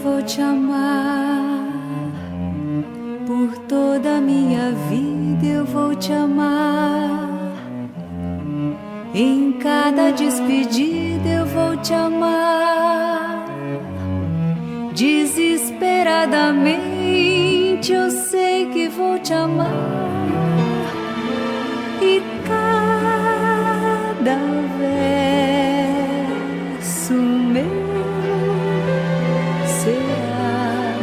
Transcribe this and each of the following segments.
vou te amar. Por toda a minha vida eu vou te amar. Em cada despedida eu vou te amar. Desesperadamente eu sei que vou te amar. E cada verso meu será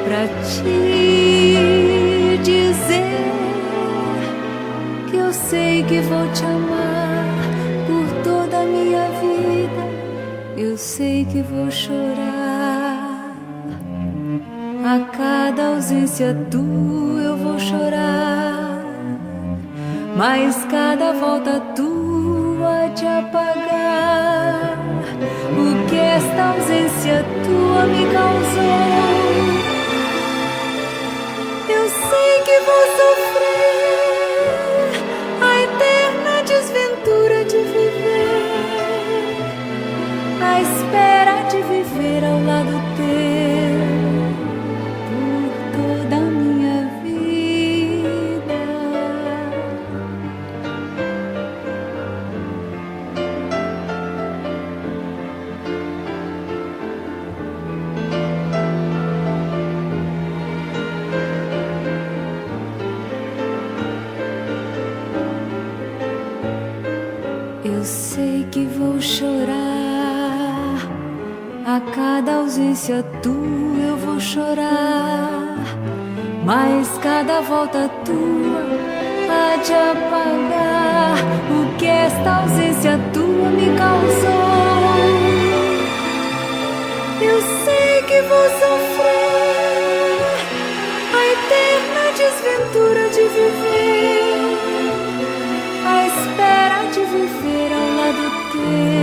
pra te dizer que eu sei que vou te amar por toda a minha vida. Eu sei que vou chorar a cada ausência tua, eu vou chorar, mas cada volta tua de apagar o que esta ausência tua me causou. Eu sei que vou sofrer a eterna desventura de viver, a espera de viver ao lado teu por toda a minha vida. Eu sei que vou chorar a cada ausência tua, eu vou chorar, mas cada volta tua há de apagar o que esta ausência tua me causou. Eu sei que vou sofrer a eterna desventura de viver, a espera de viver ao lado teu